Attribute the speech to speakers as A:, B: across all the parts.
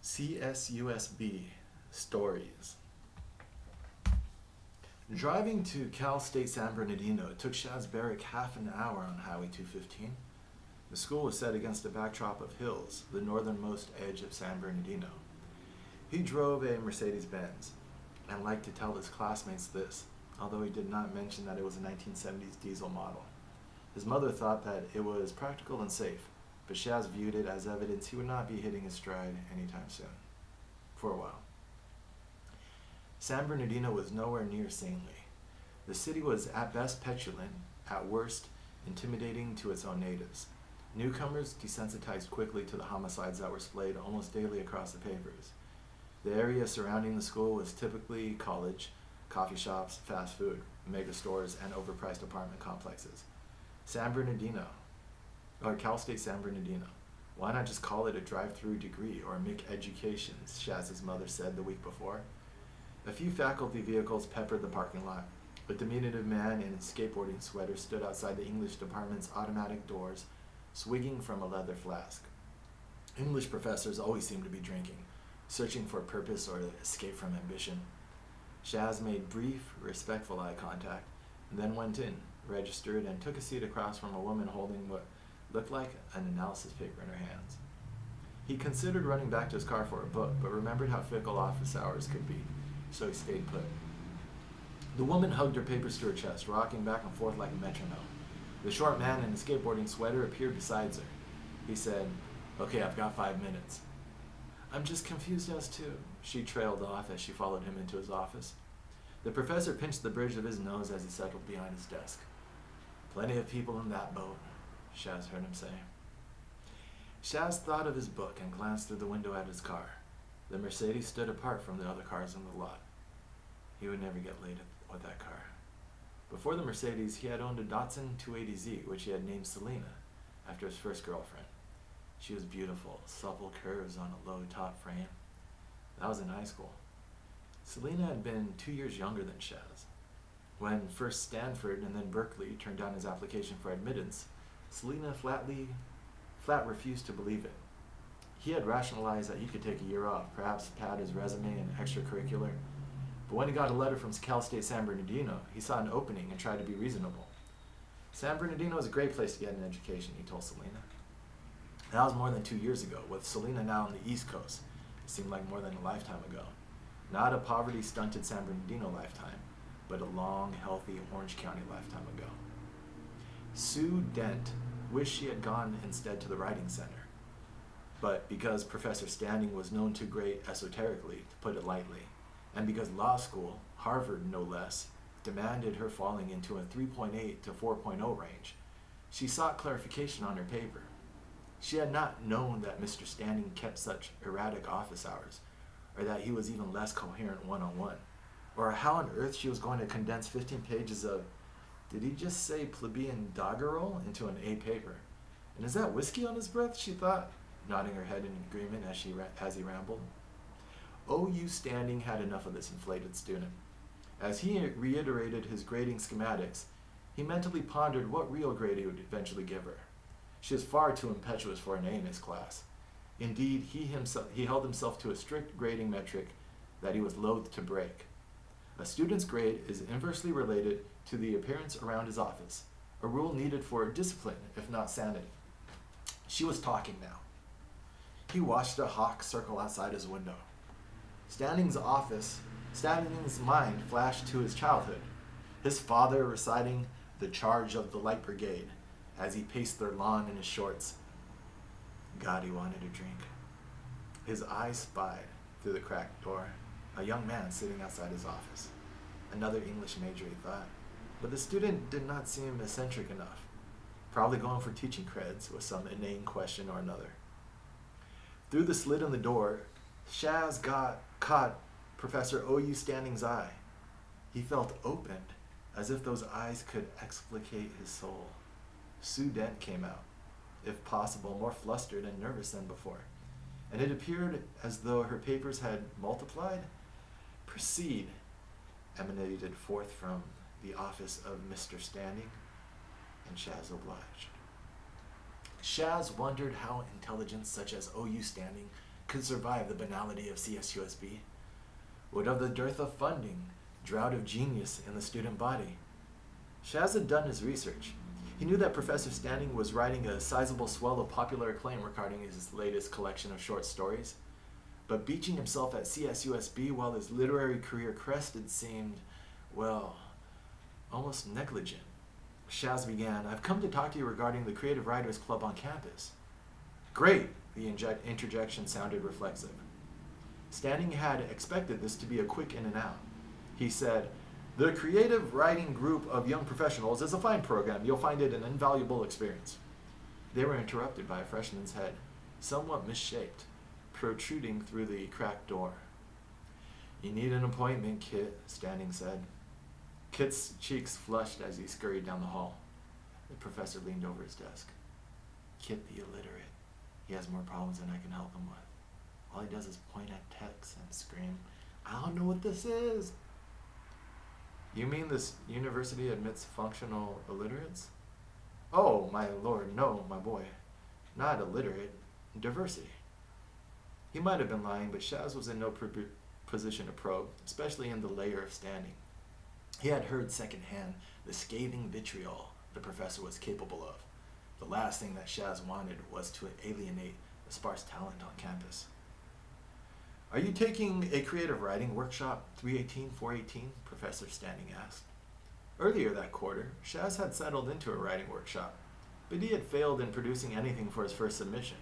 A: CSUSB Stories. Driving to Cal State San Bernardino took Shaz Barrick half an hour on Highway 215. The school was set against a backdrop of hills, the northernmost edge of San Bernardino. He drove a Mercedes-Benz and liked to tell his classmates this, although he did not mention that it was a 1970s diesel model. His mother thought that it was practical and safe, but Shaz viewed it as evidence he would not be hitting his stride anytime soon. For a while. San Bernardino was nowhere near saintly. The city was at best petulant, at worst intimidating to its own natives. Newcomers desensitized quickly to the homicides that were splayed almost daily across the papers. The area surrounding the school was typically college, coffee shops, fast food, mega stores, and overpriced apartment complexes. San Bernardino, or Cal State San Bernardino. Why not just call it a drive-through degree or McEducation, Shaz's mother said the week before. A few faculty vehicles peppered the parking lot. A diminutive man in a skateboarding sweater stood outside the English department's automatic doors, swigging from a leather flask. English professors always seemed to be drinking, searching for purpose or escape from ambition. Shaz made brief, respectful eye contact, and then went in, registered, and took a seat across from a woman holding what looked like an analysis paper in her hands. He considered running back to his car for a book, but remembered how fickle office hours could be, so he stayed put. The woman hugged her papers to her chest, rocking back and forth like a metronome. The short man in a skateboarding sweater appeared beside her. He said, "Okay, I've got 5 minutes." "I'm just confused as to," she trailed off as she followed him into his office. The professor pinched the bridge of his nose as he settled behind his desk. "Plenty of people in that boat," Shaz heard him say. Shaz thought of his book and glanced through the window at his car. The Mercedes stood apart from the other cars in the lot. He would never get laid with that car. Before the Mercedes, he had owned a Datsun 280Z, which he had named Selena, after his first girlfriend. She was beautiful, supple curves on a low top frame. That was in high school. Selena had been 2 years younger than Shaz. When first Stanford and then Berkeley turned down his application for admittance, Selena flat refused to believe it. He had rationalized that he could take a year off, perhaps pad his resume and extracurricular. But when he got a letter from Cal State San Bernardino, he saw an opening and tried to be reasonable. San Bernardino is a great place to get an education, he told Selena. That was more than 2 years ago, with Selena now on the East Coast. It seemed like more than a lifetime ago. Not a poverty-stunted San Bernardino lifetime, but a long, healthy Orange County lifetime ago. Sue Dent wished she had gone instead to the Writing Center. But because Professor Standing was known to great esoterically, to put it lightly, and because law school, Harvard no less, demanded her falling into a 3.8 to 4.0 range, she sought clarification on her paper. She had not known that Mr. Standing kept such erratic office hours, or that he was even less coherent one-on-one, or how on earth she was going to condense 15 pages of, did he just say plebeian doggerel, into an A paper? And is that whiskey on his breath, she thought, nodding her head in agreement as he rambled. OU Standing had enough of this inflated student. As he reiterated his grading schematics, he mentally pondered what real grade he would eventually give her. She was far too impetuous for an A in his class. Indeed, he held himself to a strict grading metric that he was loath to break. A student's grade is inversely related to the appearance around his office, a rule needed for discipline, if not sanity. She was talking now. He watched a hawk circle outside his window. Standing's mind flashed to his childhood, his father reciting the charge of the Light Brigade as he paced their lawn in his shorts. God, he wanted a drink. His eyes spied, through the cracked door, a young man sitting outside his office. Another English major, he thought. But the student did not seem eccentric enough. Probably going for teaching creds with some inane question or another. Through the slit in the door, Shaz caught Professor OU Standing's eye. He felt opened, as if those eyes could explicate his soul. Sue Dent came out, if possible more flustered and nervous than before, and it appeared as though her papers had multiplied. "Proceed," emanated forth from the office of Mr. Standing, and Shaz obliged. Shaz wondered how intelligence such as OU Standing could survive the banality of CSUSB? What of the dearth of funding, drought of genius in the student body? Shaz had done his research. He knew that Professor Standing was writing a sizable swell of popular acclaim regarding his latest collection of short stories. But beaching himself at CSUSB while his literary career crested seemed, well, almost negligent. Shaz began, "I've come to talk to you regarding the Creative Writers Club on campus." "Great," the interjection sounded reflexive. Standing had expected this to be a quick in and out. He said, "The creative writing group of young professionals is a fine program. You'll find it an invaluable experience." They were interrupted by a freshman's head, somewhat misshaped, protruding through the cracked door. "You need an appointment, Kit," Standing said. Kit's cheeks flushed as he scurried down the hall. The professor leaned over his desk. "Kit the illiterate. He has more problems than I can help him with. All he does is point at texts and scream, 'I don't know what this is.'" "You mean this university admits functional illiterates?" "Oh, my lord, no, my boy. Not illiterate. Diversity." He might have been lying, but Shaz was in no position to probe, especially in the layer of Standing. He had heard secondhand the scathing vitriol the professor was capable of. The last thing that Shaz wanted was to alienate the sparse talent on campus. "Are you taking a creative writing workshop 318-418? Professor Standing asked. Earlier that quarter, Shaz had settled into a writing workshop, but he had failed in producing anything for his first submission.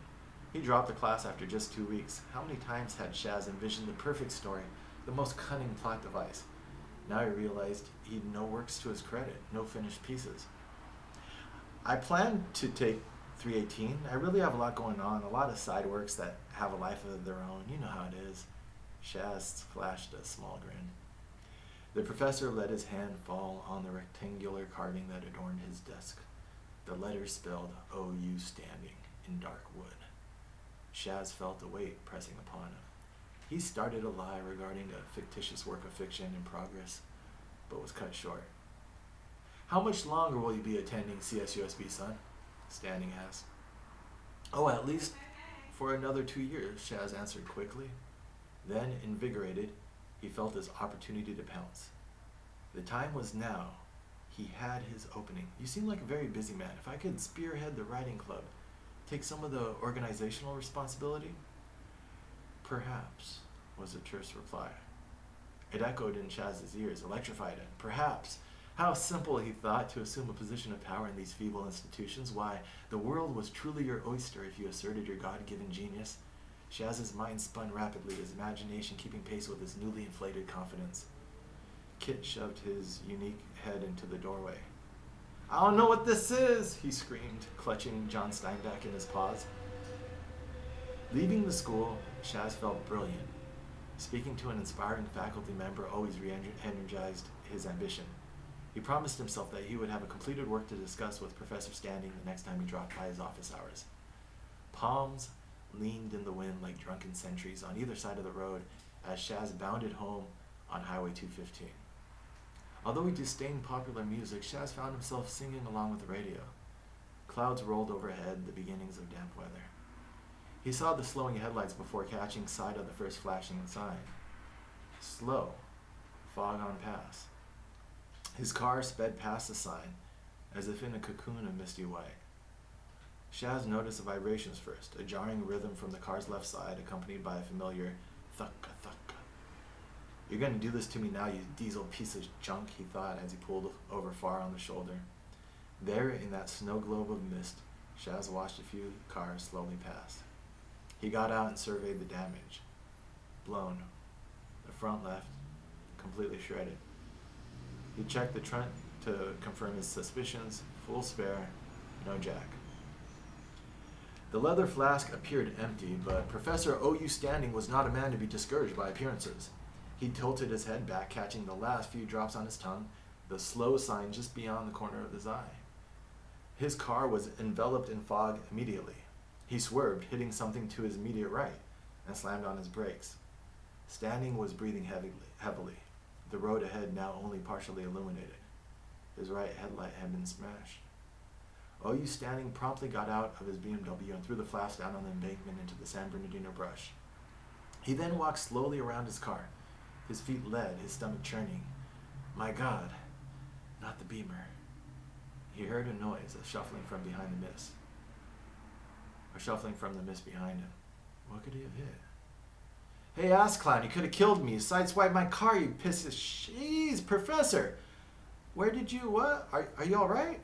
A: He dropped the class after just 2 weeks. How many times had Shaz envisioned the perfect story, the most cunning plot device? Now he realized he'd no works to his credit, no finished pieces. "I plan to take 318. I really have a lot going on, a lot of side works that have a life of their own. You know how it is." Shaz flashed a small grin. The professor let his hand fall on the rectangular carving that adorned his desk. The letters spelled OU Standing in dark wood. Shaz felt a weight pressing upon him. He started a lie regarding a fictitious work of fiction in progress, but was cut short. "How much longer will you be attending CSUSB, son?" Standing asked. "Oh, at least for another 2 years," Shaz answered quickly. Then, invigorated, he felt his opportunity to pounce. The time was now. He had his opening. "You seem like a very busy man. If I could spearhead the writing club, take some of the organizational responsibility?" "Perhaps," was the terse reply. It echoed in Shaz's ears, electrified him. Perhaps. How simple, he thought, to assume a position of power in these feeble institutions. Why, the world was truly your oyster if you asserted your God-given genius. Shaz's mind spun rapidly, his imagination keeping pace with his newly inflated confidence. Kit shoved his unique head into the doorway. "I don't know what this is," he screamed, clutching John Steinbeck in his paws. Leaving the school, Shaz felt brilliant. Speaking to an inspiring faculty member always re-energized his ambition. He promised himself that he would have a completed work to discuss with Professor Standing the next time he dropped by his office hours. Palms leaned in the wind like drunken sentries on either side of the road as Shaz bounded home on Highway 215. Although he disdained popular music, Shaz found himself singing along with the radio. Clouds rolled overhead, the beginnings of damp weather. He saw the slowing headlights before catching sight of the first flashing sign. Slow. Fog on pass. His car sped past the sign, as if in a cocoon of misty white. Shaz noticed the vibrations first, a jarring rhythm from the car's left side, accompanied by a familiar thugka thugka. "You're gonna do this to me now, you diesel piece of junk," he thought as he pulled over far on the shoulder. There, in that snow globe of mist, Shaz watched a few cars slowly pass. He got out and surveyed the damage. Blown. The front left, completely shredded. He checked the trunk to confirm his suspicions. Full spare, no jack. The leather flask appeared empty, but Professor OU Standing was not a man to be discouraged by appearances. He tilted his head back, catching the last few drops on his tongue, the slow sign just beyond the corner of his eye. His car was enveloped in fog immediately. He swerved, hitting something to his immediate right, and slammed on his brakes. Standing was breathing heavily, the road ahead now only partially illuminated. His right headlight had been smashed. OU Standing promptly got out of his BMW and threw the flask down on the embankment into the San Bernardino brush. He then walked slowly around his car, his feet lead, his stomach churning. My God, not the Beamer. He heard a noise, a shuffling from behind the mist. Or shuffling from the mist behind him. What could he have hit? Hey, ass clown, you could have killed me. You sideswiped my car, you piece of jeez, Professor. Where did you, what? Are you all right?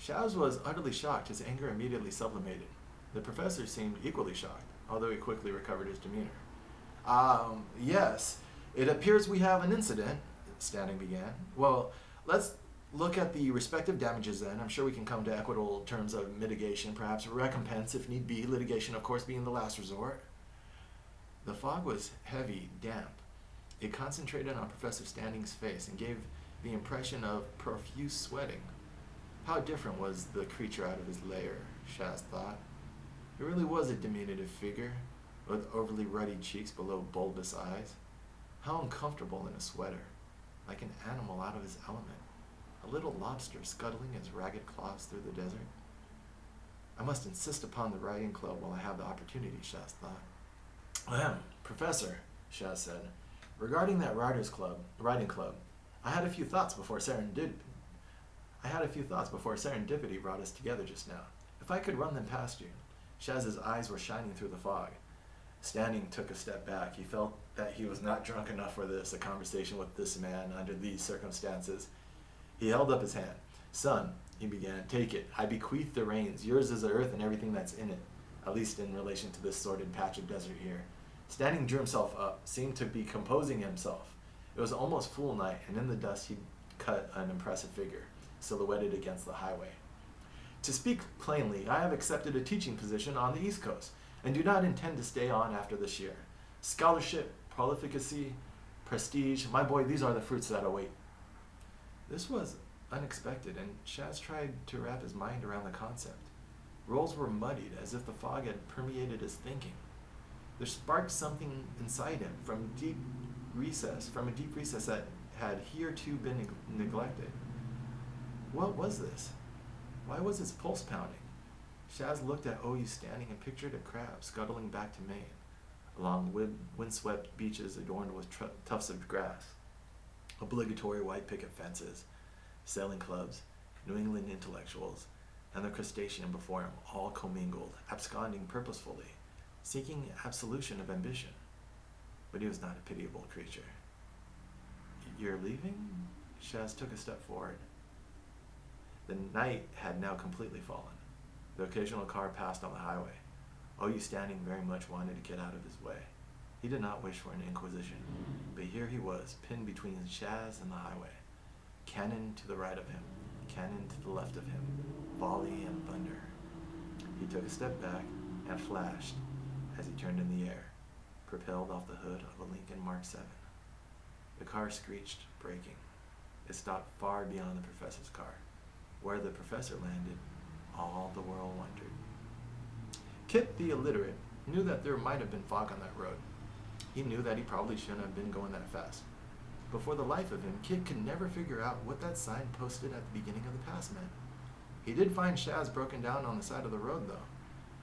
A: Shaz was utterly shocked, his anger immediately sublimated. The professor seemed equally shocked, although he quickly recovered his demeanor. Yes, it appears we have an incident, Standing began. Well, let's look at the respective damages then. I'm sure we can come to equitable terms of mitigation, perhaps recompense if need be, litigation of course being the last resort. The fog was heavy, damp. It concentrated on Professor Standing's face and gave the impression of profuse sweating. How different was the creature out of his lair, Shaz thought. It really was a diminutive figure, with overly ruddy cheeks below bulbous eyes. How uncomfortable in a sweater, like an animal out of his element, a little lobster scuttling his ragged claws through the desert. I must insist upon the riding club while I have the opportunity, Shaz thought. Professor, Shaz said, regarding that riding club, I had a few thoughts before serendipity brought us together just now. If I could run them past you. Shaz's eyes were shining through the fog. Standing took a step back. He felt that he was not drunk enough for this, a conversation with this man under these circumstances. He held up his hand. Son, he began, take it. I bequeath the reins. Yours is the earth and everything that's in it, at least in relation to this sordid patch of desert here. Standing drew himself up, seemed to be composing himself. It was almost full night, and in the dust he cut an impressive figure, silhouetted against the highway. To speak plainly, I have accepted a teaching position on the East Coast, and do not intend to stay on after this year. Scholarship, prolificacy, prestige, my boy, these are the fruits that await. This was unexpected, and Shaz tried to wrap his mind around the concept. Roles were muddied, as if the fog had permeated his thinking. There sparked something inside him from a deep recess that had hereto been neglected. What was this? Why was his pulse pounding? Shaz looked at OU Standing and pictured a crab scuttling back to Maine, along windswept beaches adorned with tufts of grass, obligatory white picket fences, sailing clubs, New England intellectuals, and the crustacean before him, all commingled, absconding purposefully, seeking absolution of ambition. But he was not a pitiable creature. You're leaving? Shaz took a step forward. The night had now completely fallen. The occasional car passed on the highway. OU Standing very much wanted to get out of his way. He did not wish for an inquisition, but here he was, pinned between Shaz and the highway. Cannon to the right of him, cannon to the left of him, volley and thunder. He took a step back and flashed as he turned in the air, propelled off the hood of a Lincoln Mark 7. The car screeched, braking. It stopped far beyond the professor's car. Where the professor landed, all the world wondered. Kit, the illiterate, knew that there might have been fog on that road. He knew that he probably shouldn't have been going that fast. But for the life of him, Kit could never figure out what that sign posted at the beginning of the pass meant. He did find Shaz broken down on the side of the road, though,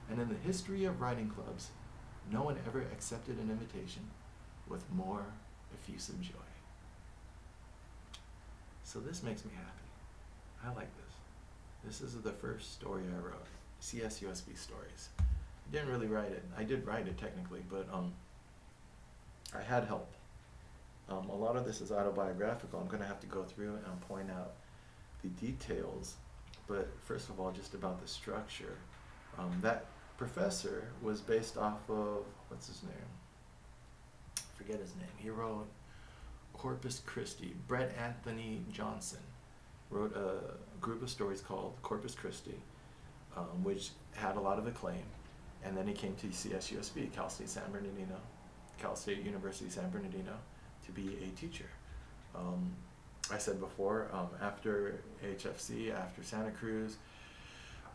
A: and in the history of riding clubs, no one ever accepted an invitation with more effusive joy. So this makes me happy. I like this. This is the first story I wrote, CSUSB Stories. I didn't really write it. I did write it technically, but I had help. A lot of this is autobiographical. I'm going to have to go through and point out the details, but first of all, just about the structure. That professor was based off of, what's his name? I forget his name. He wrote Corpus Christi. Brett Anthony Johnson wrote a group of stories called Corpus Christi, which had a lot of acclaim. And then he came to CSUSB, Cal State University San Bernardino, to be a teacher. I said before, after HFC, after Santa Cruz,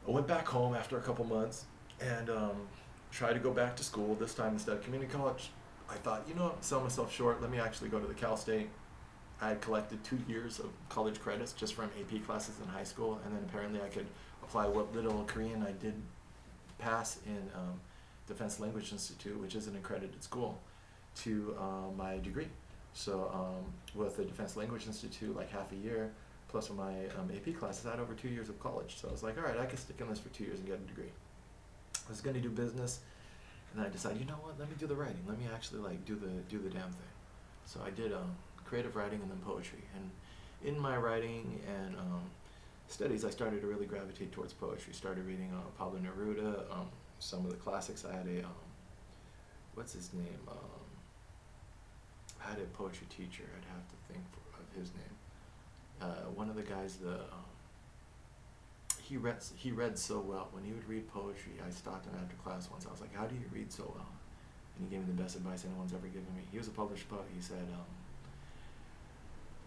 A: I went back home after a couple months and tried to go back to school, this time instead of community college. I thought, sell myself short, let me actually go to the Cal State. I had collected 2 years of college credits just from AP classes in high school, and then apparently I could apply what little Korean I did pass in Defense Language Institute, which is an accredited school. to my degree. So with the Defense Language Institute, like half a year, plus with my AP classes, I had over 2 years of college. So I was like, all right, I can stick in this for 2 years and get a degree. I was going to do business, and then I decided, you know what, let me do the writing. Let me actually like do the damn thing. So I did creative writing and then poetry. And in my writing and studies, I started to really gravitate towards poetry. Started reading Pablo Neruda, some of the classics. I had a, what's his name? I had a poetry teacher. I'd have to think of his name. One of the guys, he read so well. When he would read poetry, I stopped him after class once. I was like, how do you read so well? And he gave me the best advice anyone's ever given me. He was a published poet. He said,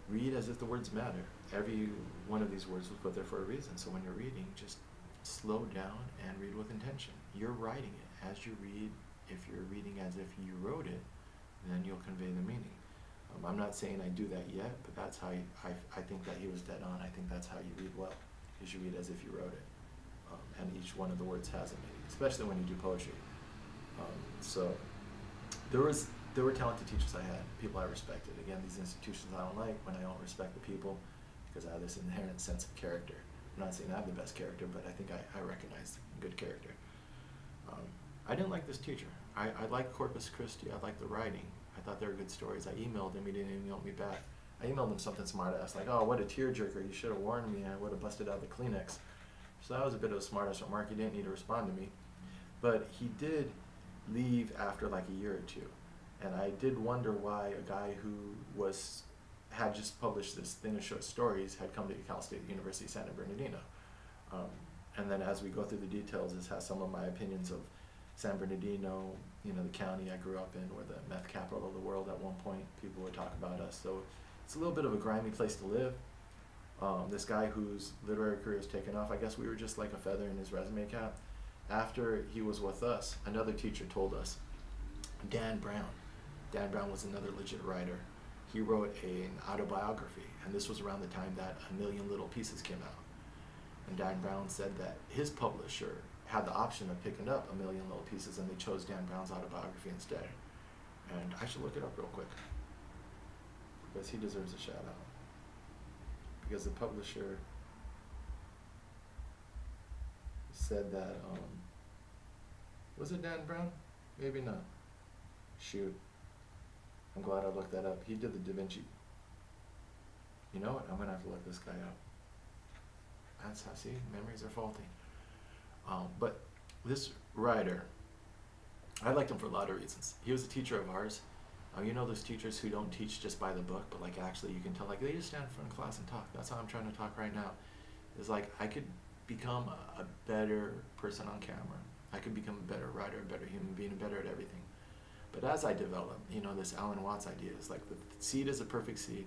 A: read as if the words matter. Every one of these words was put there for a reason. So when you're reading, just slow down and read with intention. You're writing it as you read. If you're reading as if you wrote it, then you'll convey the meaning. I'm not saying I do that yet, but that's how I think that he was dead on. I think that's how you read well, is you read as if you wrote it. And each one of the words has a meaning, especially when you do poetry. So there were talented teachers I had, people I respected. Again, these institutions I don't like when I don't respect the people, because I have this inherent sense of character. I'm not saying I have the best character, but I think I recognize good character. I didn't like this teacher. I liked Corpus Christi. I liked the writing. I thought they were good stories. I emailed him. He didn't email me back. I emailed him something smart ass like, oh, what a tearjerker. You should have warned me. I would have busted out the Kleenex. So that was a bit of a smart ass remark. He didn't need to respond to me. But he did leave after like a year or two. And I did wonder why a guy who had just published this thing of short stories had come to Cal State University, San Bernardino. And then as we go through the details, this has some of my opinions of San Bernardino, the county I grew up in, or the meth capital of the world at one point. People would talk about us. So it's a little bit of a grimy place to live. This guy whose literary career has taken off, I guess we were just like a feather in his resume cap. After he was with us, another teacher told us, Dan Brown was another legit writer. He wrote an autobiography, and this was around the time that A Million Little Pieces came out. And Dan Brown said that his publisher had the option of picking up A Million Little Pieces, and they chose Dan Brown's autobiography instead. And I should look it up real quick, because he deserves a shout out. Because the publisher said that, was it Dan Brown? Maybe not. Shoot. I'm glad I looked that up. He did the Da Vinci. You know what? I'm going to have to look this guy up. That's how, see, memories are faulty. But this writer, I liked him for a lot of reasons. He was a teacher of ours. Those teachers who don't teach just by the book, but like actually you can tell, like they just stand in front of class and talk. That's how I'm trying to talk right now. It's like I could become a better person on camera. I could become a better writer, a better human being, better at everything. But as I develop, this Alan Watts idea is like the seed is a perfect seed,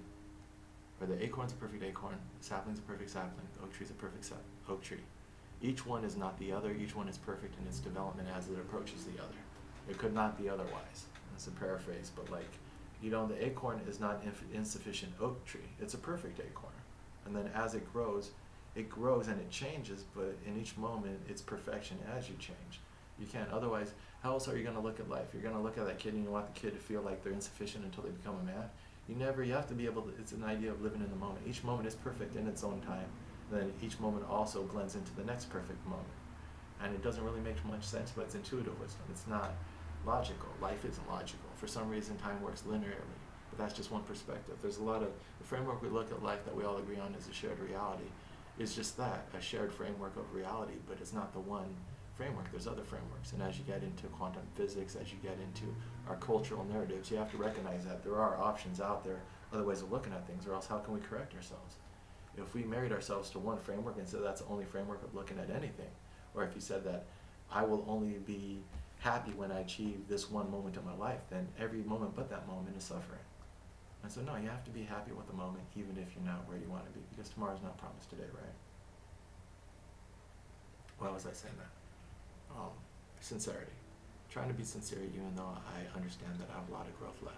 A: or the acorn's a perfect acorn, the sapling's a perfect sapling, the oak tree's a perfect oak tree. Each one is not the other, each one is perfect in its development as it approaches the other. It could not be otherwise. That's a paraphrase, but the acorn is not insufficient oak tree. It's a perfect acorn. And then as it grows and it changes, but in each moment it's perfection as you change. You can't, otherwise, how else are you going to look at life? You're going to look at that kid and you want the kid to feel like they're insufficient until they become a man. You have to be able to, it's an idea of living in the moment. Each moment is perfect in its own time. Then each moment also blends into the next perfect moment. And it doesn't really make much sense, but it's intuitive wisdom. It's not logical. Life isn't logical. For some reason, time works linearly. But that's just one perspective. There's a lot of, the framework we look at life that we all agree on is a shared reality. Is just that, a shared framework of reality, but it's not the one framework. There's other frameworks. And as you get into quantum physics, as you get into our cultural narratives, you have to recognize that there are options out there, other ways of looking at things, or else how can we correct ourselves? If we married ourselves to one framework and said that's the only framework of looking at anything, or if you said that I will only be happy when I achieve this one moment in my life, then every moment but that moment is suffering. And so no, you have to be happy with the moment, even if you're not where you want to be, because tomorrow's not promised today, right? Why was I saying that? Sincerity. Trying to be sincere even though I understand that I have a lot of growth left.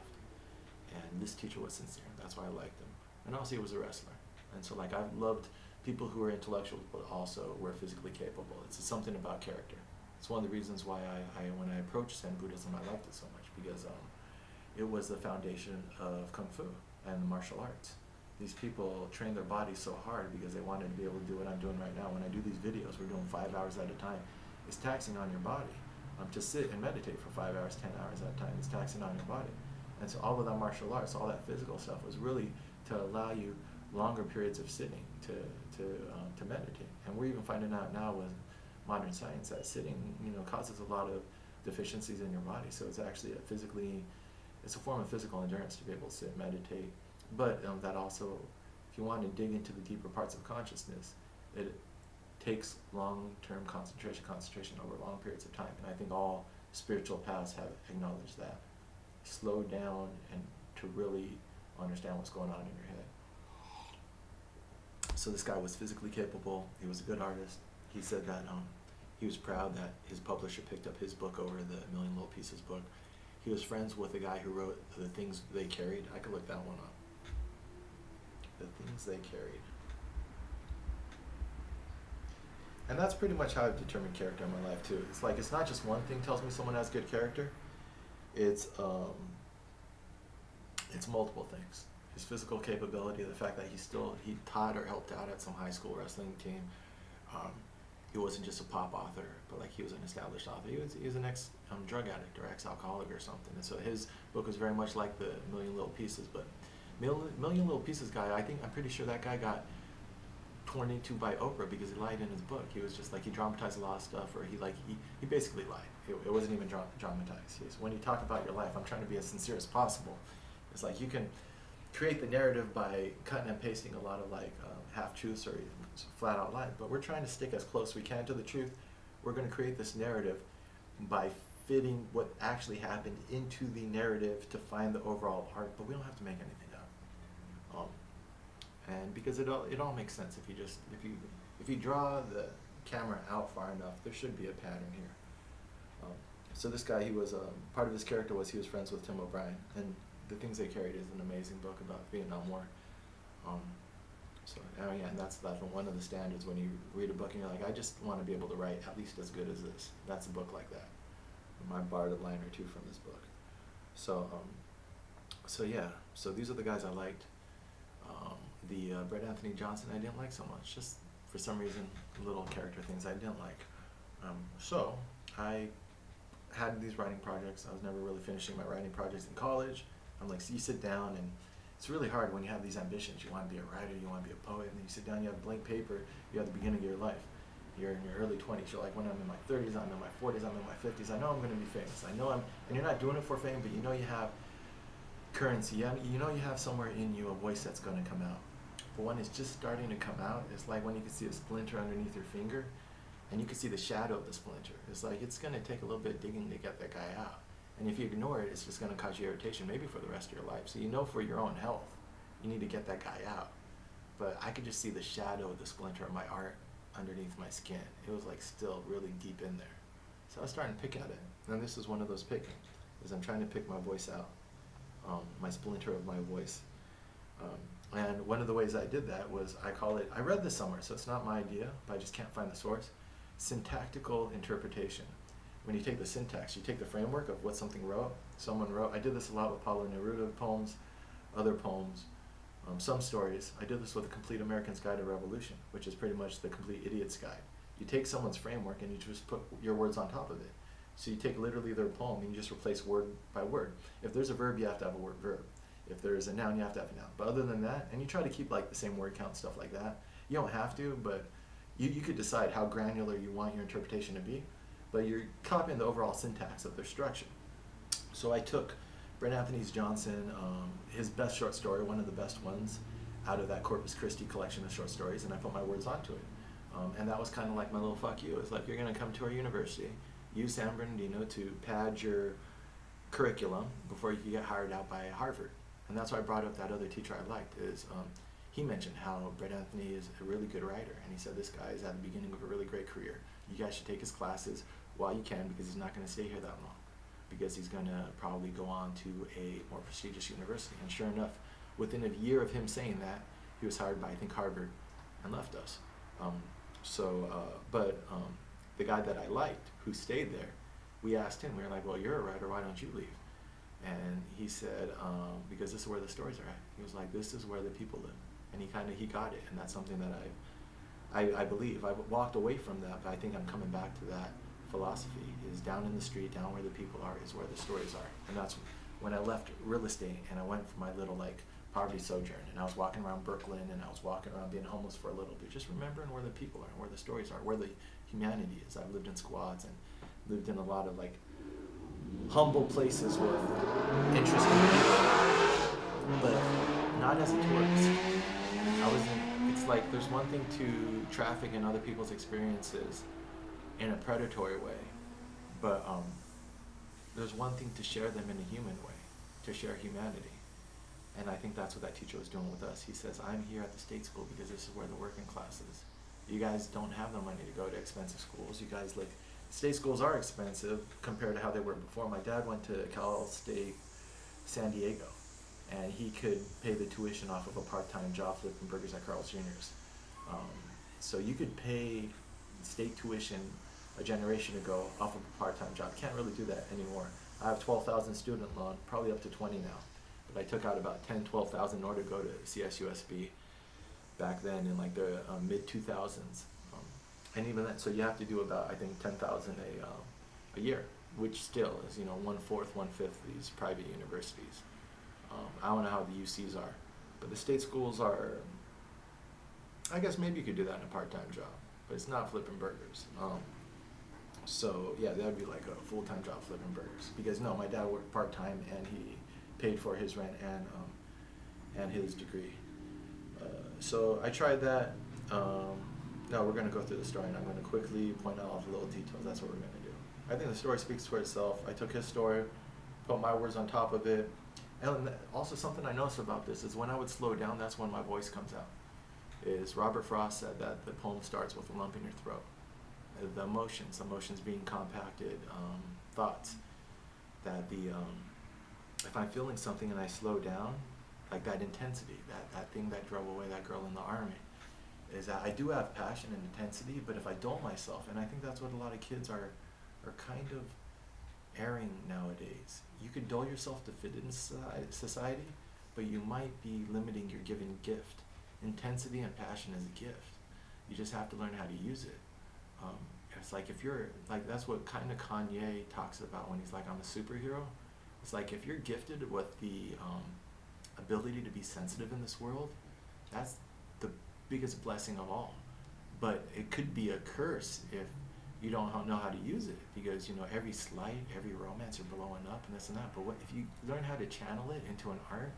A: And this teacher was sincere. That's why I liked him. And also he was a wrestler. And so I've loved people who are intellectual but also were physically capable. It's something about character. It's one of the reasons why I when I approached Zen Buddhism, I liked it so much, because it was the foundation of Kung Fu and martial arts. These people trained their bodies so hard because they wanted to be able to do what I'm doing right now. When I do these videos, we're doing 5 hours at a time. It's taxing on your body. To sit and meditate for 5 hours, 10 hours at a time is taxing on your body. And so all of that martial arts, all that physical stuff was really to allow you longer periods of sitting to meditate. And we're even finding out now with modern science that sitting, causes a lot of deficiencies in your body. So it's actually it's a form of physical endurance to be able to sit and meditate. But that also, if you want to dig into the deeper parts of consciousness, it takes long-term concentration over long periods of time. And I think all spiritual paths have acknowledged that. Slow down and to really understand what's going on in your head. So this guy was physically capable. He was a good artist. He said that he was proud that his publisher picked up his book over the Million Little Pieces book. He was friends with the guy who wrote The Things They Carried. I could look that one up. The Things They Carried. And that's pretty much how I've determined character in my life too. It's like, it's not just one thing tells me someone has good character. It's multiple things. His physical capability, the fact that he taught or helped out at some high school wrestling team. He wasn't just a pop author, but like he was an established author. He was an ex-drug addict or ex-alcoholic or something. And so his book was very much like the Million Little Pieces. But Million Little Pieces guy, I'm pretty sure that guy got torn into by Oprah because he lied in his book. He was just like, he dramatized a lot of stuff, or he basically lied. It wasn't even dramatized. When you talk about your life, I'm trying to be as sincere as possible. It's like you can create the narrative by cutting and pasting a lot of half-truths or flat-out lies, but we're trying to stick as close as we can to the truth. We're going to create this narrative by fitting what actually happened into the narrative to find the overall arc, but we don't have to make anything up. And because it all makes sense if you draw the camera out far enough, there should be a pattern here. So this guy, he was part of his character was he was friends with Tim O'Brien, and The Things They Carried is an amazing book about Vietnam War. And that's one of the standards when you read a book and you're like, I just want to be able to write at least as good as this. That's a book like that. I borrowed a line or two from this book. So these are the guys I liked. The Brett Anthony Johnson I didn't like so much, just for some reason, little character things I didn't like. So I had these writing projects. I was never really finishing my writing projects in college. I'm like, so you sit down, and it's really hard when you have these ambitions. You want to be a writer, you want to be a poet, and then you sit down, you have a blank paper, you're at the beginning of your life. You're in your early 20s. You're like, when I'm in my 30s, I'm in my 40s, I'm in my 50s, I know I'm going to be famous. And you're not doing it for fame, but you know you have currency. You know you have somewhere in you a voice that's going to come out. But when it's just starting to come out, it's like when you can see a splinter underneath your finger, and you can see the shadow of the splinter. It's like it's going to take a little bit of digging to get that guy out. And if you ignore it, it's just going to cause you irritation, maybe for the rest of your life. So you know for your own health, you need to get that guy out. But I could just see the shadow of the splinter of my art underneath my skin. It was like still really deep in there. So I was starting to pick at it. And this is one of those picking, is I'm trying to pick my voice out, my splinter of my voice. And one of the ways I did that was I read this somewhere, so it's not my idea, but I just can't find the source. Syntactical interpretation. When you take the syntax, you take the framework of what someone wrote. I did this a lot with Pablo Neruda poems, other poems, some stories. I did this with The Complete American's Guide to Revolution, which is pretty much the Complete Idiot's Guide. You take someone's framework and you just put your words on top of it. So you take literally their poem and you just replace word by word. If there's a verb, you have to have a verb. If there's a noun, you have to have a noun. But other than that, and you try to keep like the same word count, stuff like that. You don't have to, but you could decide how granular you want your interpretation to be. But you're copying the overall syntax of their structure. So I took Brett Anthony Johnson, his best short story, one of the best ones, out of that Corpus Christi collection of short stories, and I put my words onto it. And that was kind of like my little fuck you. It's like, you're going to come to our university, use San Bernardino to pad your curriculum before you can get hired out by Harvard. And that's why I brought up that other teacher I liked, is he mentioned how Brett Anthony is a really good writer, and he said this guy is at the beginning of a really great career. You guys should take his classes while you can, because he's not going to stay here that long, because he's going to probably go on to a more prestigious university. And sure enough, within a year of him saying that, he was hired by, I think, Harvard, and left us. But the guy that I liked, who stayed there, we asked him, we were like, well, you're a writer, why don't you leave? And he said, because this is where the stories are at. He was like, this is where the people live. And he got it, and that's something that I believe. I walked away from that, but I think I'm coming back to that philosophy, is down in the street, down where the people are, is where the stories are. And that's when I left real estate and I went for my little poverty sojourn, and I was walking around Brooklyn, and I was walking around being homeless for a little bit, just remembering where the people are, where the stories are, where the humanity is. I've lived in squads and lived in a lot of humble places with interesting people, but not as a tourist. It's like there's one thing to traffic in other people's experiences in a predatory way, but there's one thing to share them in a human way, to share humanity. And I think that's what that teacher was doing with us. He says, I'm here at the state school because this is where the working class is. You guys don't have the money to go to expensive schools. You guys state schools are expensive compared to how they were before. My dad went to Cal State San Diego, and he could pay the tuition off of a part-time job flipping burgers at Carl's Jr.'s. So you could pay state tuition a generation ago off of a part-time job. Can't really do that anymore. I have 12,000 student loan, probably up to 20 now. But I took out about 10, 12,000 in order to go to CSUSB back then in the mid-2000s. And even then, so you have to do about, I think, 10,000 a year, which still is, 1/5 these private universities. I don't know how the UCs are, but the state schools are, I guess maybe you could do that in a part-time job, but it's not flipping burgers. So yeah, that would be like a full-time job flipping burgers. Because no, my dad worked part-time and he paid for his rent and his degree. So I tried that. Now we're going to go through the story, and I'm going to quickly point out all the little details. That's what we're going to do. I think the story speaks for itself. I took his story, put my words on top of it. And also something I noticed about this is when I would slow down, that's when my voice comes out. Robert Frost said that the poem starts with a lump in your throat. The emotions being compacted, thoughts. That if I'm feeling something and I slow down, like that intensity, that thing that drove away that girl in the army, is that I do have passion and intensity, but if I dull myself, and I think that's what a lot of kids are kind of airing nowadays. You could dull yourself to fit in society, but you might be limiting your given gift. Intensity and passion is a gift. You just have to learn how to use it. It's like if you're, that's what kind of Kanye talks about when he's like, I'm a superhero. It's like if you're gifted with the ability to be sensitive in this world, that's the biggest blessing of all. But it could be a curse if you don't know how to use it, because every slight, every romance, you're blowing up and this and that. But what if you learn how to channel it into an art?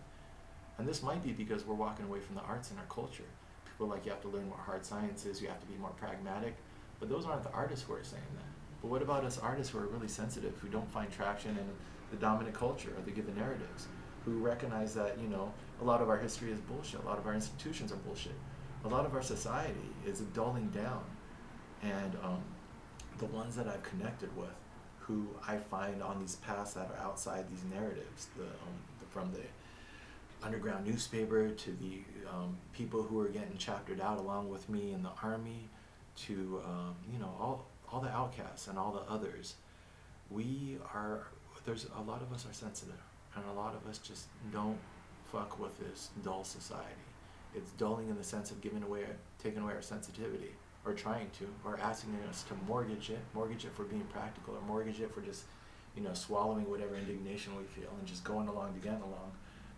A: And this might be because we're walking away from the arts in our culture. People are like, you have to learn more hard sciences, you have to be more pragmatic. But those aren't the artists who are saying that. But what about us artists who are really sensitive, who don't find traction in the dominant culture or the given narratives, who recognize that, a lot of our history is bullshit, a lot of our institutions are bullshit, a lot of our society is dulling down. And the ones that I've connected with, who I find on these paths that are outside these narratives, from the underground newspaper to the people who are getting chaptered out along with me in the army, to all the outcasts and all the others, there's a lot of us are sensitive, and a lot of us just don't fuck with this dull society. It's dulling in the sense of taking away our sensitivity, or trying to, or asking us to mortgage it for being practical, or mortgage it for just, swallowing whatever indignation we feel and just going along to get along.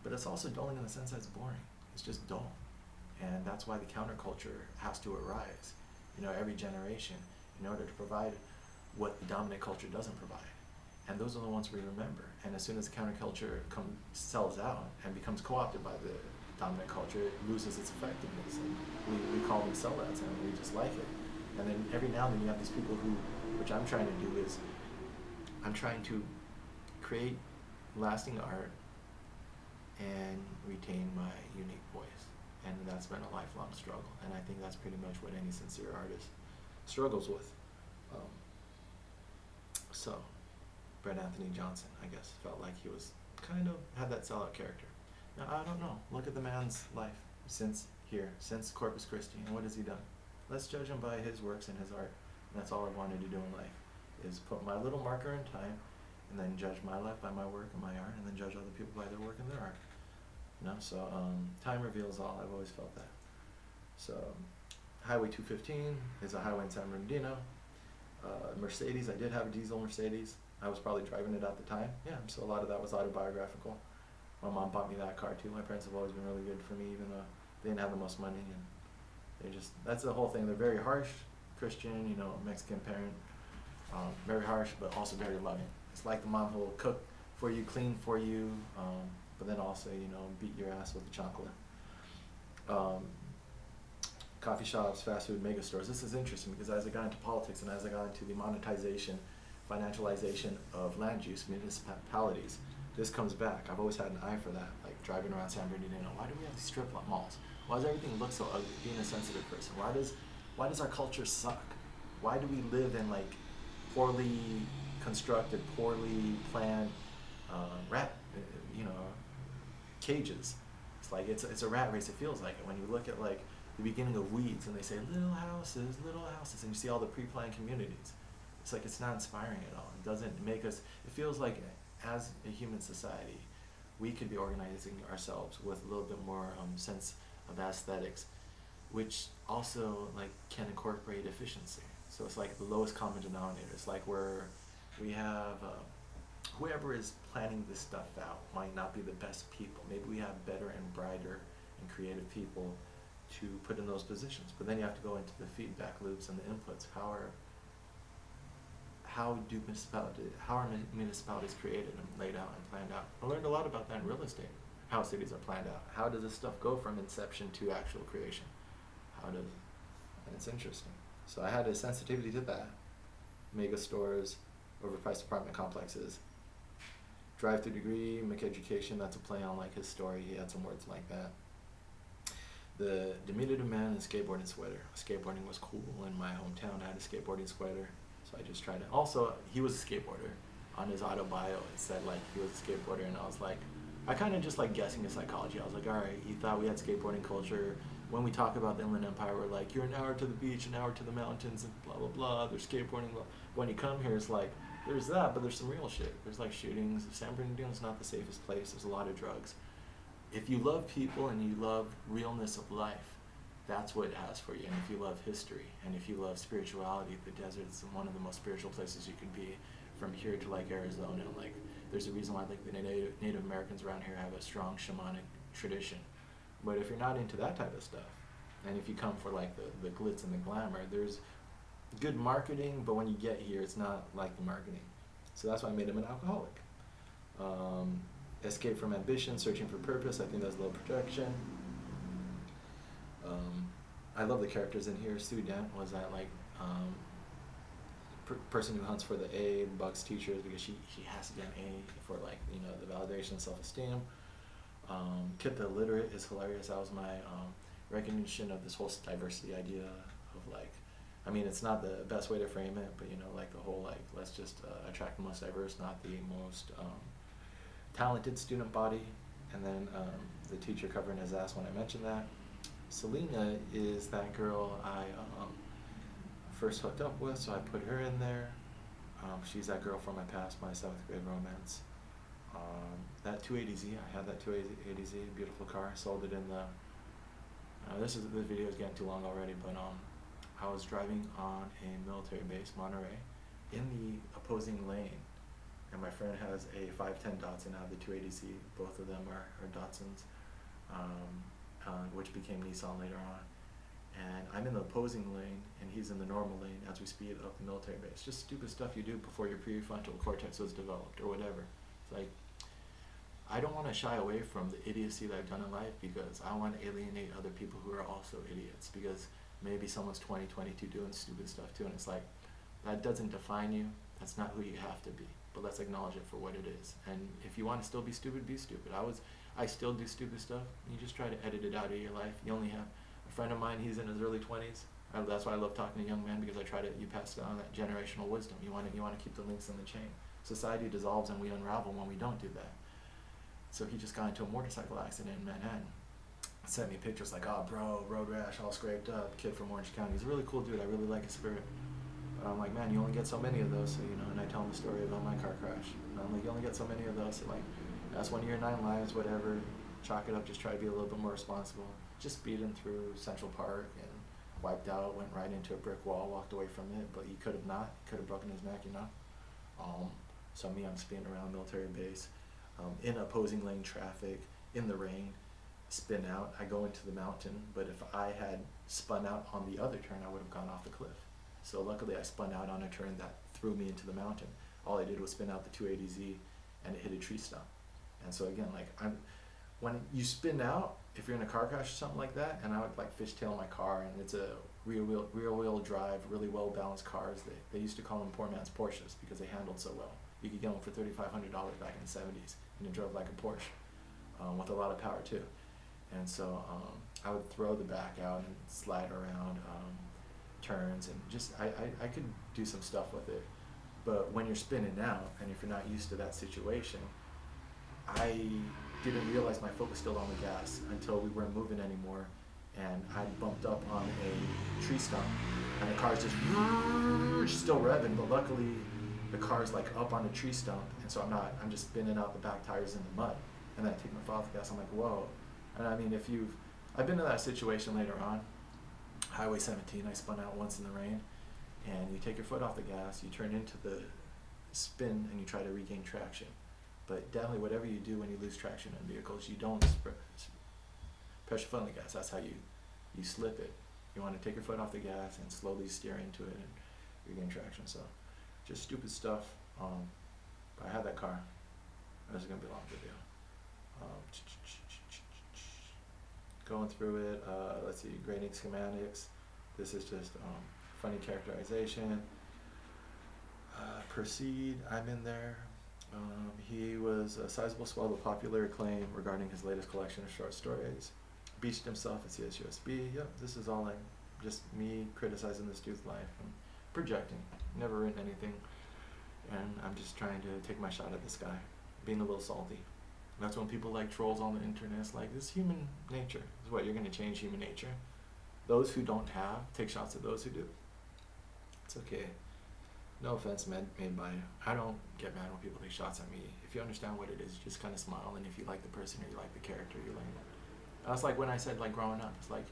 A: But it's also dulling in the sense that it's boring. It's just dull. And that's why the counterculture has to arise, every generation, in order to provide what the dominant culture doesn't provide. And those are the ones we remember. And as soon as the counterculture sells out and becomes co-opted by the dominant culture, it loses its effectiveness. And we call them sellouts, and we just like it. And then every now and then you have these people who, which I'm trying to do is, I'm trying to create lasting art and retain my unique voice. And that's been a lifelong struggle. And I think that's pretty much what any sincere artist struggles with. So, Brett Anthony Johnson, I guess, felt like he was had that sellout character. Now, I don't know. Look at the man's life since Corpus Christi, and what has he done? Let's judge him by his works and his art. And that's all I wanted to do in life, is put my little marker in time and then judge my life by my work and my art, and then judge other people by their work and their art. So time reveals all. I've always felt that. So Highway 215 is a highway in San Bernardino. Mercedes, I did have a diesel Mercedes. I was probably driving it at the time. Yeah, so a lot of that was autobiographical. My mom bought me that car too. My parents have always been really good for me, even though they didn't have the most money. And that's the whole thing. They're very harsh, Christian, Mexican parent. Very harsh, but also very loving. It's like the mom who will cook for you, clean for you, but then also, beat your ass with the chocolate. Coffee shops, fast food, mega stores. This is interesting because as I got into politics and as I got into the monetization, financialization of land use, municipalities, this comes back. I've always had an eye for that, like driving around San Bernardino. Why do we have these strip malls? Why does everything look so ugly? Being a sensitive person, why does our culture suck? Why do we live in like poorly constructed, poorly planned rat, cages? It's like it's a rat race. It feels like it when you look at like the beginning of Weeds and they say little houses, and you see all the pre-planned communities. It's like it's not inspiring at all. It doesn't make us. It feels like as a human society, we could be organizing ourselves with a little bit more sense of aesthetics, which also like can incorporate efficiency. So it's like the lowest common denominator. It's like we have whoever is planning this stuff out might not be the best people. Maybe we have better and brighter and creative people to put in those positions. But then you have to go into the feedback loops and the inputs. How are municipalities created and laid out and planned out? I learned a lot about that in real estate. How cities are planned out. How does this stuff go from inception to actual creation? And it's interesting. So I had a sensitivity to that. Mega stores, overpriced apartment complexes. Drive-through degree, McEducation, that's a play on like his story. He had some words like that. The diminutive man in a skateboarding sweater. Skateboarding was cool in my hometown. I had a skateboarding sweater, so I just tried it. Also, he was a skateboarder. On his auto bio, it said like he was a skateboarder, and I was like, I kind of just like guessing his psychology. I was like, all right, you thought we had skateboarding culture. When we talk about the Inland Empire, we're like, you're an hour to the beach, an hour to the mountains, and blah, blah, blah. There's skateboarding. Blah. When you come here, it's like, there's that, but there's some real shit. There's like shootings. San Bernardino's not the safest place. There's a lot of drugs. If you love people and you love realness of life, that's what it has for you. And if you love history and if you love spirituality, the desert's one of the most spiritual places you can be. From here to like Arizona, like there's a reason why like the Native Americans around here have a strong shamanic tradition. But if you're not into that type of stuff, and if you come for like the glitz and the glamour, there's good marketing, but when you get here, it's not like the marketing. So that's why I made him an alcoholic. Escape from ambition, searching for purpose. I think that's low projection. I love the characters in here. Sue Dent was that like person who hunts for the A, bugs teachers because she has to get an A for like the validation and self-esteem. Kit the Illiterate is hilarious. That was my recognition of this whole diversity idea of like, I mean, it's not the best way to frame it, but like the whole like, let's just attract the most diverse, not the most talented student body. And then the teacher covering his ass when I mentioned that. Selena is that girl I first hooked up with, so I put her in there. She's that girl from my past, my 7th grade romance. That 280Z, I had that 280Z, beautiful car. Sold it in the. This video is getting too long already, but I was driving on a military base, Monterey, in the opposing lane, and my friend has a 510 Datsun. I have the 280Z. Both of them are Datsuns, which became Nissan later on. And I'm in the opposing lane, and he's in the normal lane as we speed up the military base. Just stupid stuff you do before your prefrontal cortex was developed, or whatever. It's like, I don't want to shy away from the idiocy that I've done in life because I want to alienate other people who are also idiots. Because maybe someone's 20, 22 doing stupid stuff too, and it's like, that doesn't define you. That's not who you have to be. But let's acknowledge it for what it is. And if you want to still be stupid, be stupid. I still do stupid stuff. You just try to edit it out of your life. You only have a friend of mine, he's in his early 20s. That's why I love talking to young men, because you pass down that generational wisdom. You want to keep the links in the chain. Society dissolves and we unravel when we don't do that. So he just got into a motorcycle accident in Manhattan. Sent me pictures like, oh bro, road rash, all scraped up, kid from Orange County. He's a really cool dude. I really like his spirit. But I'm like, man, you only get so many of those, so, you know, and I tell them the story about my car crash. And I'm like, you only get so many of those, so like, that's 1 year, 9 lives, whatever. Chalk it up, just try to be a little bit more responsible. Just speeding through Central Park and wiped out, went right into a brick wall, walked away from it, but he could have not, could have broken his neck, you know. So me, I'm speeding around military base, in opposing lane traffic, in the rain, spin out, I go into the mountain, but if I had spun out on the other turn, I would have gone off the cliff. So luckily I spun out on a turn that threw me into the mountain. All I did was spin out the 280Z and it hit a tree stump. And so again, like when you spin out, if you're in a car crash or something like that, and I would like fishtail my car, and it's a rear wheel drive, really well balanced cars. They used to call them poor man's Porsches because they handled so well. You could get them for $3,500 back in the 70s, and it drove like a Porsche, with a lot of power too. And so I would throw the back out and slide around turns, and just I could do some stuff with it. But when you're spinning out, and if you're not used to that situation, I didn't realize my foot was still on the gas until we weren't moving anymore, and I bumped up on a tree stump, and the car's just still revving, but luckily the car's like up on a tree stump, and so I'm just spinning out the back tires in the mud, and then I take my foot off the gas. I'm like, whoa. And I mean, I've been in that situation later on. Highway 17, I spun out once in the rain, and you take your foot off the gas, you turn into the spin, and you try to regain traction. But definitely whatever you do when you lose traction in vehicles, you don't press your foot on the gas. That's how you slip it. You want to take your foot off the gas and slowly steer into it and regain traction. So just stupid stuff. But I had that car. This is going to be a long video. Going through it, let's see, grading schematics. This is just funny characterization. Proceed, I'm in there. He was a sizable swell of popular acclaim regarding his latest collection of short stories. Beached himself at CSUSB. Yep, this is all just me criticizing this dude's life. I'm projecting. Never written anything. And I'm just trying to take my shot at this guy. Being a little salty. That's when people like trolls on the internet. It's like, this is human nature. This is what you're going to change human nature. Those who don't have, take shots at those who do. It's okay. No offense made by you. I don't get mad when people take shots at me. If you understand what it is, just kind of smile, and if you like the person or you like the character, you like it. That's like when I said, like, growing up, it's like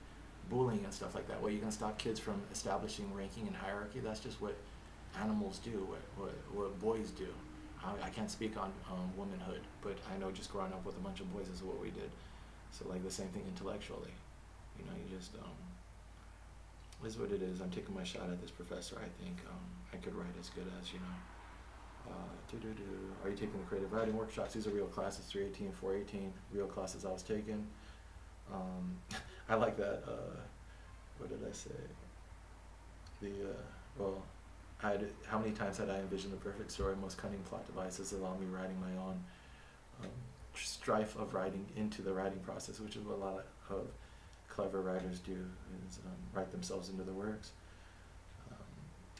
A: bullying and stuff like that. Well, you're going to stop kids from establishing ranking and hierarchy. That's just what animals do, what boys do. I can't speak on womanhood, but I know just growing up with a bunch of boys is what we did. So like the same thing intellectually. You know, you just, this is what it is. I'm taking my shot at this professor. I think I could write as good as, you know. Are you taking the creative writing workshops? These are real classes, 318, 418, real classes I was taking. I like that, what did I say? How many times had I envisioned the perfect story, most cunning plot devices allow me writing my own strife of writing into the writing process, which is what a lot of clever writers do, is write themselves into the works.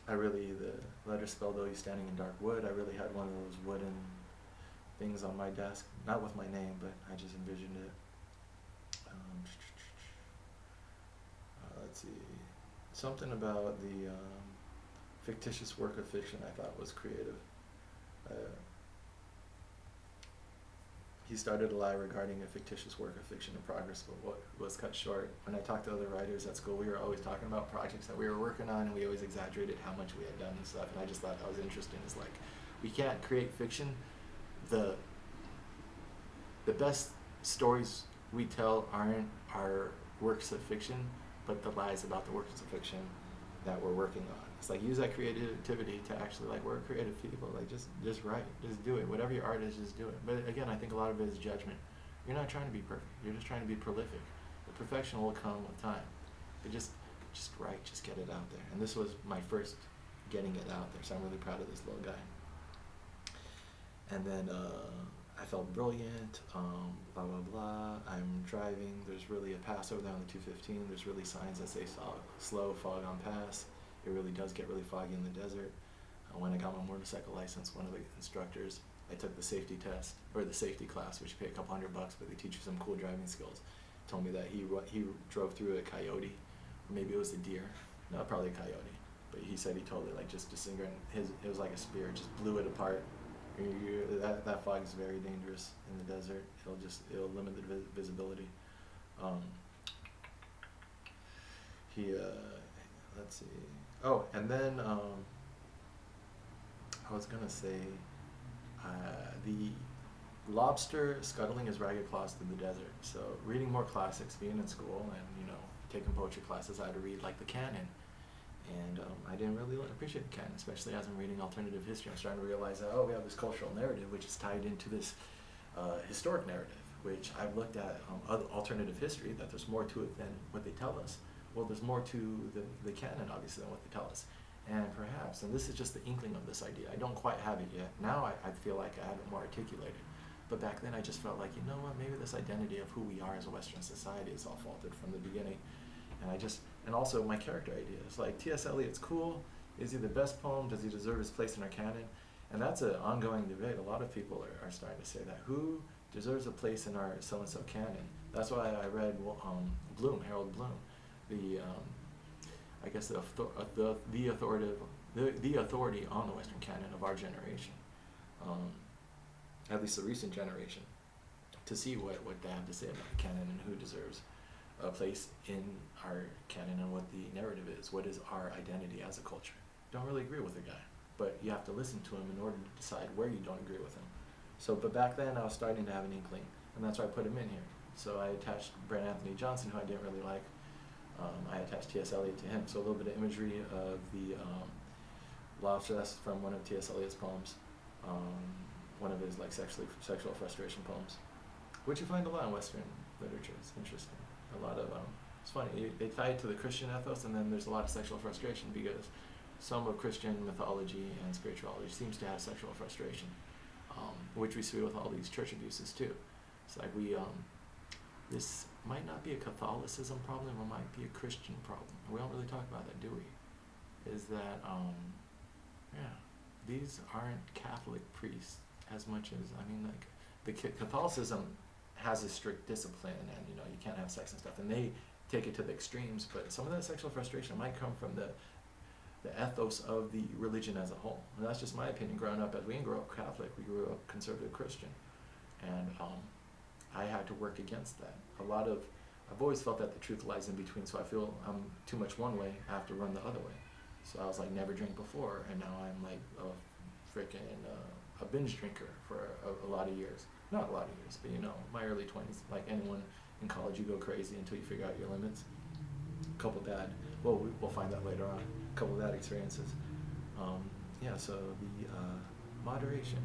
A: The letter spelled though he's standing in dark wood, I really had one of those wooden things on my desk, not with my name, but I just envisioned it. Let's see, something about the fictitious work of fiction I thought was creative. He started a lie regarding a fictitious work of fiction in progress, but what was cut short. When I talked to other writers at school, we were always talking about projects that we were working on, and we always exaggerated how much we had done and stuff, and I just thought that was interesting. It's like, we can't create fiction. The best stories we tell aren't our works of fiction, but the lies about the works of fiction that we're working on. It's like, use that creativity to actually, like, we're creative people, like, just write, just do it. Whatever your art is, just do it. But again, I think a lot of it is judgment. You're not trying to be perfect. You're just trying to be prolific. The perfection will come with time. But just write, just get it out there. And this was my first getting it out there, so I'm really proud of this little guy. And then I felt brilliant, blah, blah, blah. I'm driving. There's really a pass over there on the 215. There's really signs that say slow, fog on pass. It really does get really foggy in the desert. When I got my motorcycle license, one of the instructors, I took the safety test, or the safety class, which you pay a couple $100, but they teach you some cool driving skills. Told me that he drove through a coyote, or maybe it was a deer. No, probably a coyote. but he said he totally like just disintegrated. It was like a spear, just blew it apart. That fog is very dangerous in the desert. It'll limit the visibility. Let's see. Oh, and then I was gonna say the lobster scuttling his ragged claws through the desert. So reading more classics, being in school, and taking poetry classes, I had to read like the canon, and I didn't really appreciate the canon, especially as I'm reading alternative history. I'm starting to realize that we have this cultural narrative which is tied into this historic narrative, which I've looked at other alternative history, that there's more to it than what they tell us. Well, there's more to the canon, obviously, than what they tell us. And perhaps, and this is just the inkling of this idea, I don't quite have it yet. Now I feel like I have it more articulated. But back then I just felt like, you know what, maybe this identity of who we are as a Western society is all faulted from the beginning. And also my character ideas. Like T.S. Eliot's cool. Is he the best poem? Does he deserve his place in our canon? And that's an ongoing debate. A lot of people are starting to say that. Who deserves a place in our so-and-so canon? That's why I read Bloom, Harold Bloom. I guess the authority on the Western canon of our generation, at least the recent generation, to see what they have to say about the canon and who deserves a place in our canon and what the narrative is. What is our identity as a culture? Don't really agree with the guy, but you have to listen to him in order to decide where you don't agree with him. So, but back then I was starting to have an inkling, and that's why I put him in here. So I attached Brent Anthony Johnson, who I didn't really like. I attached T.S. Eliot to him, so a little bit of imagery of the lobster. That's from one of T.S. Eliot's poems, one of his like sexual frustration poems, which you find a lot in Western literature. It's interesting. A lot of it's funny. They tie it to the Christian ethos, and then there's a lot of sexual frustration because some of Christian mythology and spirituality seems to have sexual frustration, which we see with all these church abuses too. It's like this might not be a Catholicism problem, it might be a Christian problem. We don't really talk about that, do we? Is that, these aren't Catholic priests as much as, Catholicism has a strict discipline, and you can't have sex and stuff, and they take it to the extremes, but some of that sexual frustration might come from the ethos of the religion as a whole. And that's just my opinion growing up. As we didn't grow up Catholic, we grew up conservative Christian. And I had to work against that. I've always felt that the truth lies in between, so I feel I'm too much one way, I have to run the other way. So I was like, never drink before, and now I'm like a binge drinker for a lot of years. Not a lot of years, but my early 20s, like anyone in college, you go crazy until you figure out your limits. A couple bad, we'll find that later on, a couple bad experiences. So the moderation,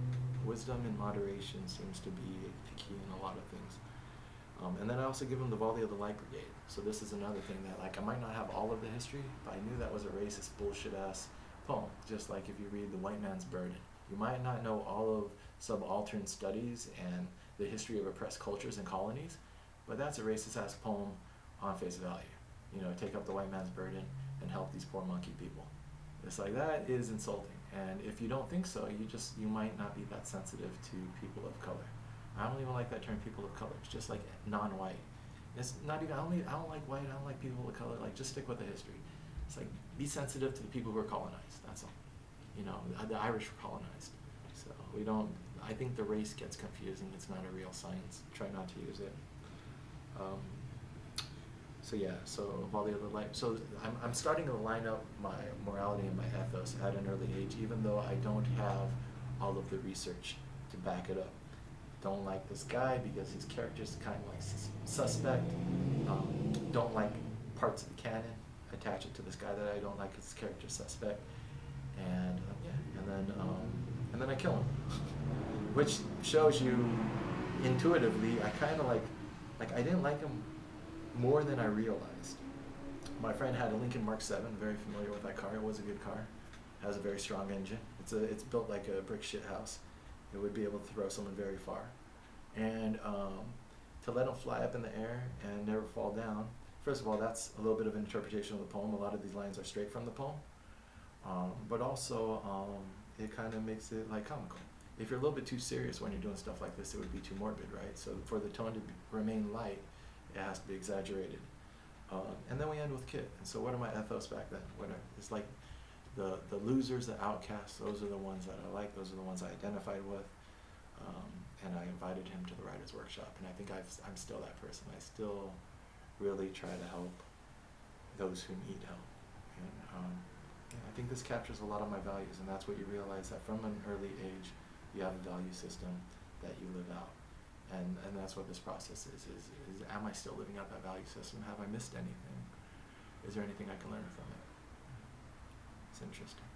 A: wisdom and moderation seems to be the key in a lot of things. And then I also give them the Volley of the Light Brigade. So this is another thing that, I might not have all of the history, but I knew that was a racist, bullshit-ass poem. Just like if you read The White Man's Burden. You might not know all of subaltern studies and the history of oppressed cultures and colonies, but that's a racist-ass poem on face value. Take up the white man's burden and help these poor monkey people. It's like, that is insulting. And if you don't think so, you might not be that sensitive to people of color. I don't even like that term, people of color. It's just like non-white. It's not even, I don't like white, I don't like people of color. Like, just stick with the history. It's like, be sensitive to the people who are colonized, that's all. The Irish were colonized. So I think the race gets confusing. It's not a real science. Try not to use it. So Volley of the Light. So I'm starting to line up my morality and my ethos at an early age, even though I don't have all of the research to back it up. Don't like this guy because his character is kind of like suspect. Don't like parts of the canon. Attach it to this guy that I don't like, his character suspect. And then I kill him, which shows you intuitively I kind of like I didn't like him more than I realized. My friend had a Lincoln Mark 7, very familiar with that car. It was a good car. It has a very strong engine. It's built like a brick shit house. It would be able to throw someone very far. And to let him fly up in the air and never fall down, first of all, that's a little bit of an interpretation of the poem. A lot of these lines are straight from the poem. But also, it kind of makes it like comical. If you're a little bit too serious when you're doing stuff like this, it would be too morbid, right? So for the tone to remain light, it has to be exaggerated. And then we end with Kit. And so what are my ethos back then? It's like the losers, the outcasts, those are the ones that I like, those are the ones I identified with. And I invited him to the writer's workshop, and I think I'm still that person. I still really try to help those who need help. And yeah, I think this captures a lot of my values, and that's what you realize, that from an early age you have a value system that you live out. And that's what this process is am I still living out that value system? Have I missed anything? Is there anything I can learn from it? It's interesting.